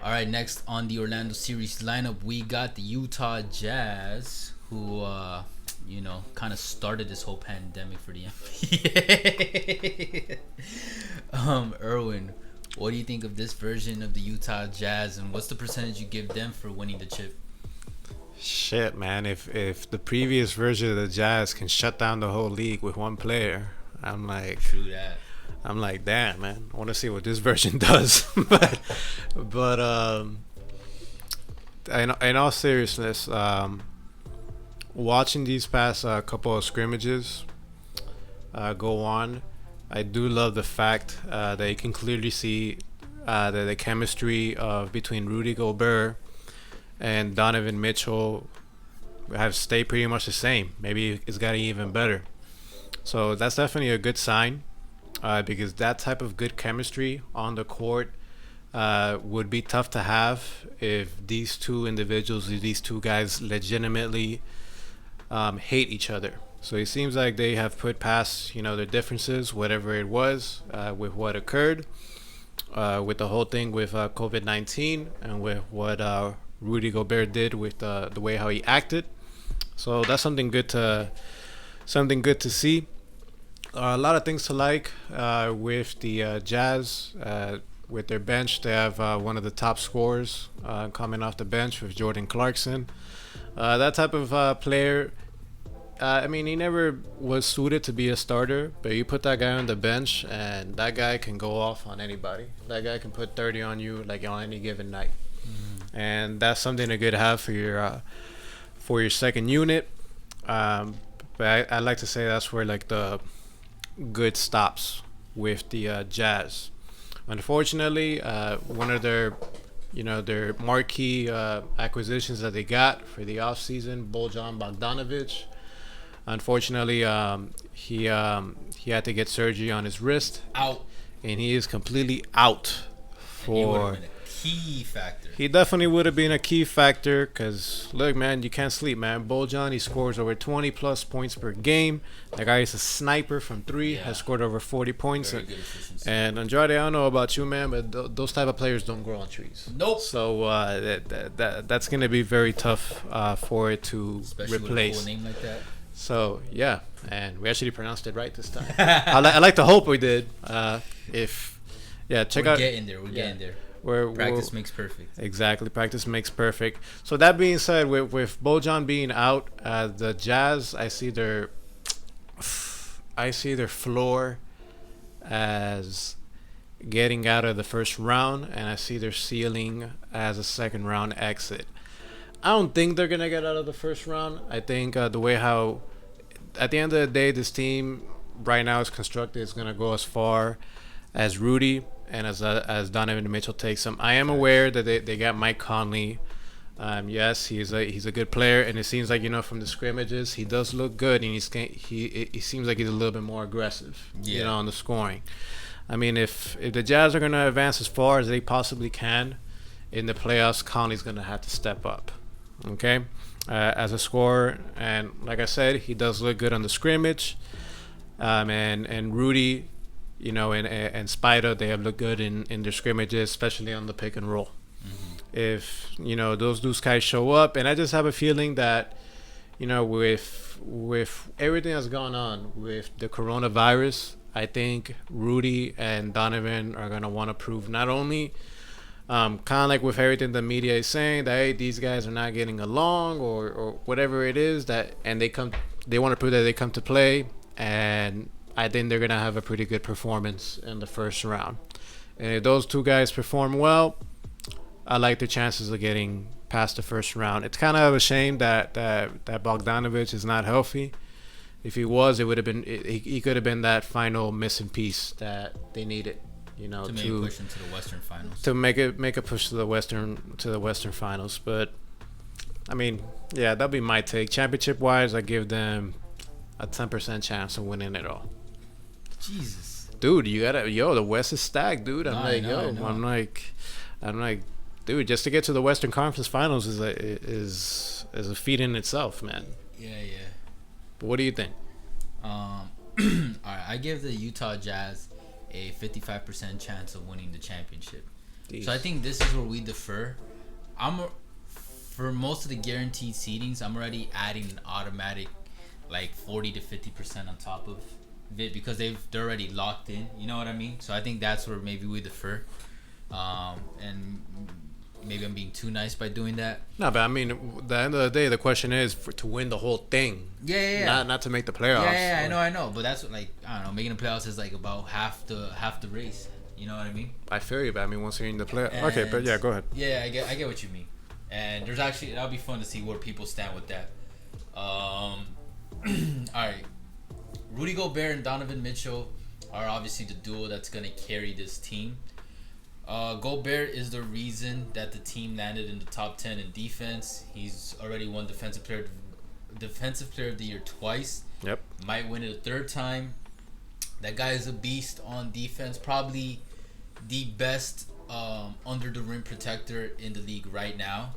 All right, next on the Orlando series lineup, we got the Utah Jazz, who, kind of started this whole pandemic for the NBA. Erwin, what do you think of this version of the Utah Jazz, and what's the percentage you give them for winning the chip? Shit, man. If the previous version of the Jazz can shut down the whole league with one player, I'm like, True that. I'm like, damn, man. I want to see what this version does. but in all seriousness, watching these past couple of scrimmages go on, I do love the fact that you can clearly see that the chemistry of between Rudy Gobert and Donovan Mitchell have stayed pretty much the same. Maybe it's gotten even better. So that's definitely a good sign because that type of good chemistry on the court would be tough to have if these two individuals, these two guys, legitimately hate each other. So it seems like they have put past, their differences, whatever it was, with what occurred, with the whole thing with COVID-19, and with what Rudy Gobert did with the way how he acted. So that's something good to see. A lot of things to like with the Jazz. With their bench, they have one of the top scorers coming off the bench with Jordan Clarkson. That type of player. I mean, he never was suited to be a starter, but you put that guy on the bench, and that guy can go off on anybody. That guy can put 30 on you like on any given night, and that's something to good to have for your second unit. Um, but I like to say that's where like the good stops with the Jazz. Unfortunately, one of their marquee acquisitions that they got for the offseason, bojan bogdanovic. Unfortunately, he had to get surgery on his wrist, Out. and he is completely out And he would have for. been a key factor. He definitely would have been a key factor because, look, man, you can't sleep, man. Bojan, he scores over 20 plus points per game. That guy is a sniper from three, Yeah. has scored over 40 points. Very good efficiency. And Andrade, I don't know about you, man, but those type of players don't grow on trees. Nope. So that's going to be very tough for it to Especially replace. with a cool name like that. So, yeah, and we actually pronounced it right this time. I like to hope we did. If, yeah, check We're out. getting there. We're getting there. We're Practice makes perfect. Exactly. Practice makes perfect. So that being said, with Bojan being out, the Jazz, I see their floor as getting out of the first round, and I see their ceiling as a second round exit. I don't think they're gonna get out of the first round. I think the way how, at the end of the day, this team right now is constructed is gonna go as far as Rudy and as Donovan Mitchell takes them. I am aware that they got Mike Conley. Yes, he's a good player, and it seems like from the scrimmages he does look good, and he seems like he's a little bit more aggressive, Yeah. on the scoring. I mean, if the Jazz are gonna advance as far as they possibly can in the playoffs, Conley's gonna have to step up. Okay, as a scorer, and like I said, he does look good on the scrimmage. And Rudy, and Spider, they have looked good in their scrimmages, especially on the pick and roll. If those guys show up, and I just have a feeling that with everything that's gone on with the coronavirus, I think Rudy and Donovan are gonna want to prove not only kind of like with everything the media is saying that hey, these guys are not getting along or whatever it is that, and they want to prove that they come to play, and I think they're gonna have a pretty good performance in the first round. And if those two guys perform well, I like the chances of getting past the first round. It's kind of a shame that Bogdanovic is not healthy. If he was, it would have been he could have been that final missing piece that they needed, To maybe push into the Western Finals. to make a push to the Western Finals. But I mean, yeah, that'll be my take. Championship wise, I give them a 10% chance of winning it all. Jesus. Dude, the West is stacked, dude. No, I know. I'm like, dude, just to get to the Western Conference Finals is a feat in itself, man. Yeah, yeah. But what do you think? All right, I give the Utah Jazz a 55% chance of winning the championship. So I think this is where we differ. For most of the guaranteed seedings, I'm already adding an automatic like 40 to 50% on top of it because they're already locked in. You know what I mean? So I think that's where maybe we differ. And maybe I'm being too nice by doing that. No, but I mean, at the end of the day, the question is to win the whole thing. Yeah. Not to make the playoffs. Yeah, I know. But that's what, like, I don't know. Making the playoffs is like about half the race. You know what I mean? I feel you, but I mean, once you're in the playoffs. Okay, but yeah, go ahead. Yeah, I get what you mean. And there's actually that'll be fun to see where people stand with that. All right, Rudy Gobert and Donovan Mitchell are obviously the duo that's gonna carry this team. Gobert is the reason that the team landed in the top 10 in defense. He's already won defensive player of the year twice. Yep. Might win it a third time. That guy is a beast on defense. Probably the best under the rim protector in the league right now.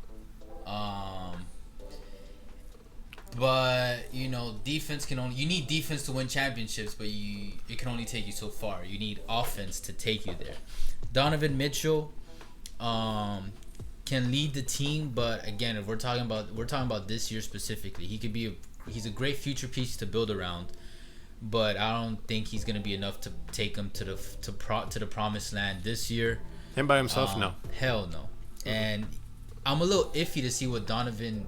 But you know, you need defense to win championships, but it can only take you so far. You need offense to take you there. Donovan Mitchell can lead the team, but again, if we're talking about this year specifically, he's a great future piece to build around. But I don't think he's gonna be enough to take him to the promised land this year. Him by himself, no. Hell no. And I'm a little iffy to see what Donovan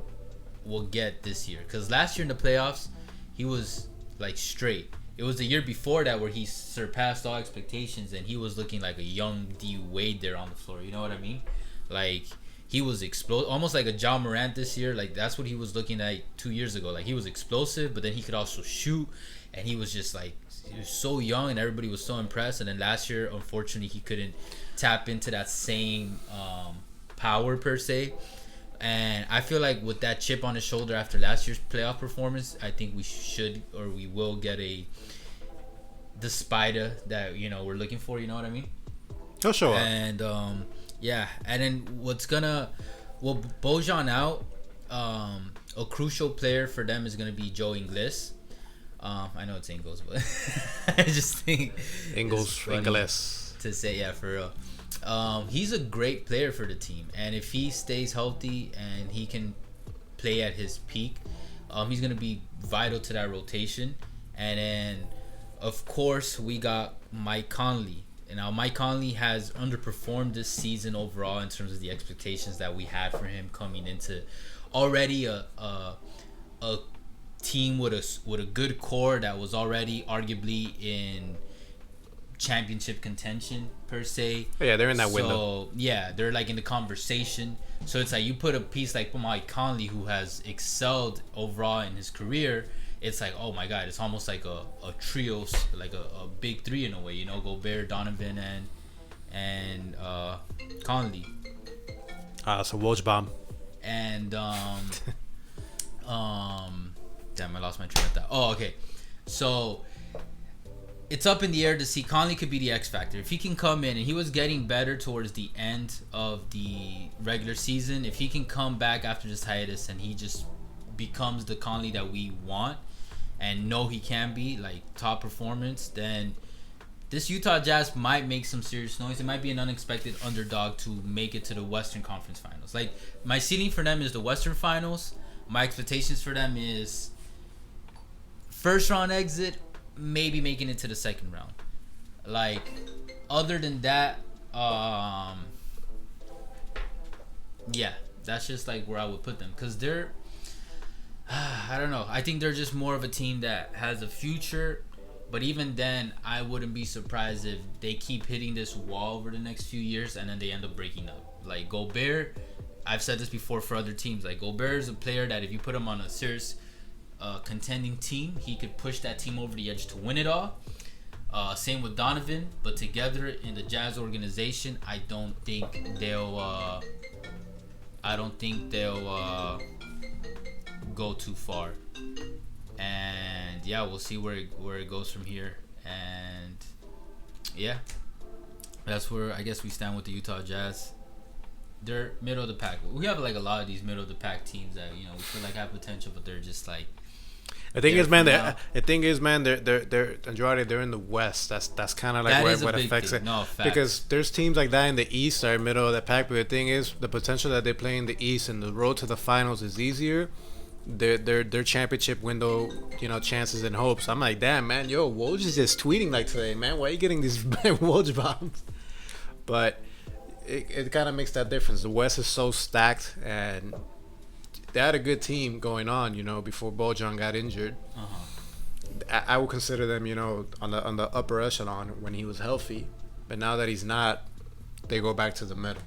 will get this year, because last year in the playoffs, he was like straight. It was the year before that where he surpassed all expectations, and he was looking like a young D Wade there on the floor. You know what I mean? Like he was almost like a John Morant this year. Like that's what he was looking like 2 years ago. Like he was explosive, but then he could also shoot. And he was just like, he was so young and everybody was so impressed. And then last year, unfortunately, he couldn't tap into that same power per se. And I feel like with that chip on his shoulder after last year's playoff performance, I think we will get the spider that, you know, we're looking for. You know what I mean? He'll show up. And yeah. And then bojan out, a crucial player for them is going to be Joe Ingles. I know it's Ingles, but I just think Ingles to say, yeah, for real. He's a great player for the team, and if he stays healthy and he can play at his peak, he's gonna be vital to that rotation. And then, of course, we got Mike Conley. And now Mike Conley has underperformed this season overall in terms of the expectations that we had for him coming into already a team with a good core that was already arguably in championship contention per se. Yeah, they're in that window. So yeah, they're like in the conversation. So it's like you put a piece like Mike Conley, who has excelled overall in his career. It's like, oh my God, it's almost like a trio, like a big three in a way. You know, Gobert, Donovan, and Conley. So Woj bomb. And damn, I lost my train of thought. Oh, okay. So it's up in the air to see. Conley could be the X factor if he can come in, and he was getting better towards the end of the regular season. If he can come back after this hiatus and he just becomes the Conley that we want and know he can be, like top performance, then this Utah Jazz might make some serious noise. It might be an unexpected underdog to make it to the Western Conference Finals. Like, my ceiling for them is the Western Finals. My expectations for them is first round exit, maybe making it to the second round. Like, other than that, yeah, that's just like where I would put them, because they're I don't know. I think they're just more of a team that has a future. But even then, I wouldn't be surprised if they keep hitting this wall over the next few years and then they end up breaking up. Like Gobert, I've said this before for other teams. Like Gobert is a player that if you put him on a serious contending team, he could push that team over the edge to win it all. Same with Donovan. But together in the Jazz organization, I don't think they'll go too far. And yeah, we'll see where it goes from here. And yeah, that's where I guess we stand with the Utah Jazz. They're middle of the pack. We have like a lot of these middle of the pack teams that, you know, we feel like have potential, but they're just like The thing there is, man. for now. The thing is, man. They're Andrade. They're in the West. That's kind of like That where is a what big affects thing. it. No, facts. Because there's teams like that in the East that are middle of the pack. But the thing is, the potential that they play in the East and the road to the finals is easier. Their championship window, chances and hopes. I'm like, damn, man. Yo, Woj is just tweeting like today, man. Why are you getting these Woj bombs? But it kind of makes that difference. The West is so stacked, and they had a good team going on, before Bojan got injured. Uh-huh. I would consider them, on the upper echelon when he was healthy. But now that he's not, they go back to the middle.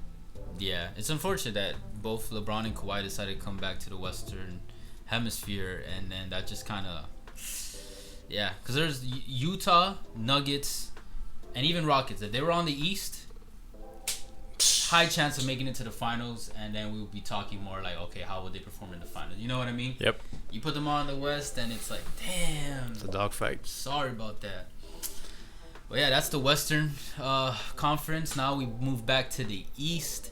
Yeah, it's unfortunate that both LeBron and Kawhi decided to come back to the Western Hemisphere, and then that just kind of, yeah, because there's Utah, Nuggets, and even Rockets. If they were on the East, high chance of making it to the finals, and then we would be talking more like, okay, how would they perform in the finals? You know what I mean? Yep. You put them on the West, and it's like, damn. It's a dogfight. Sorry about that. But yeah, that's the Western Conference. Now we move back to the East.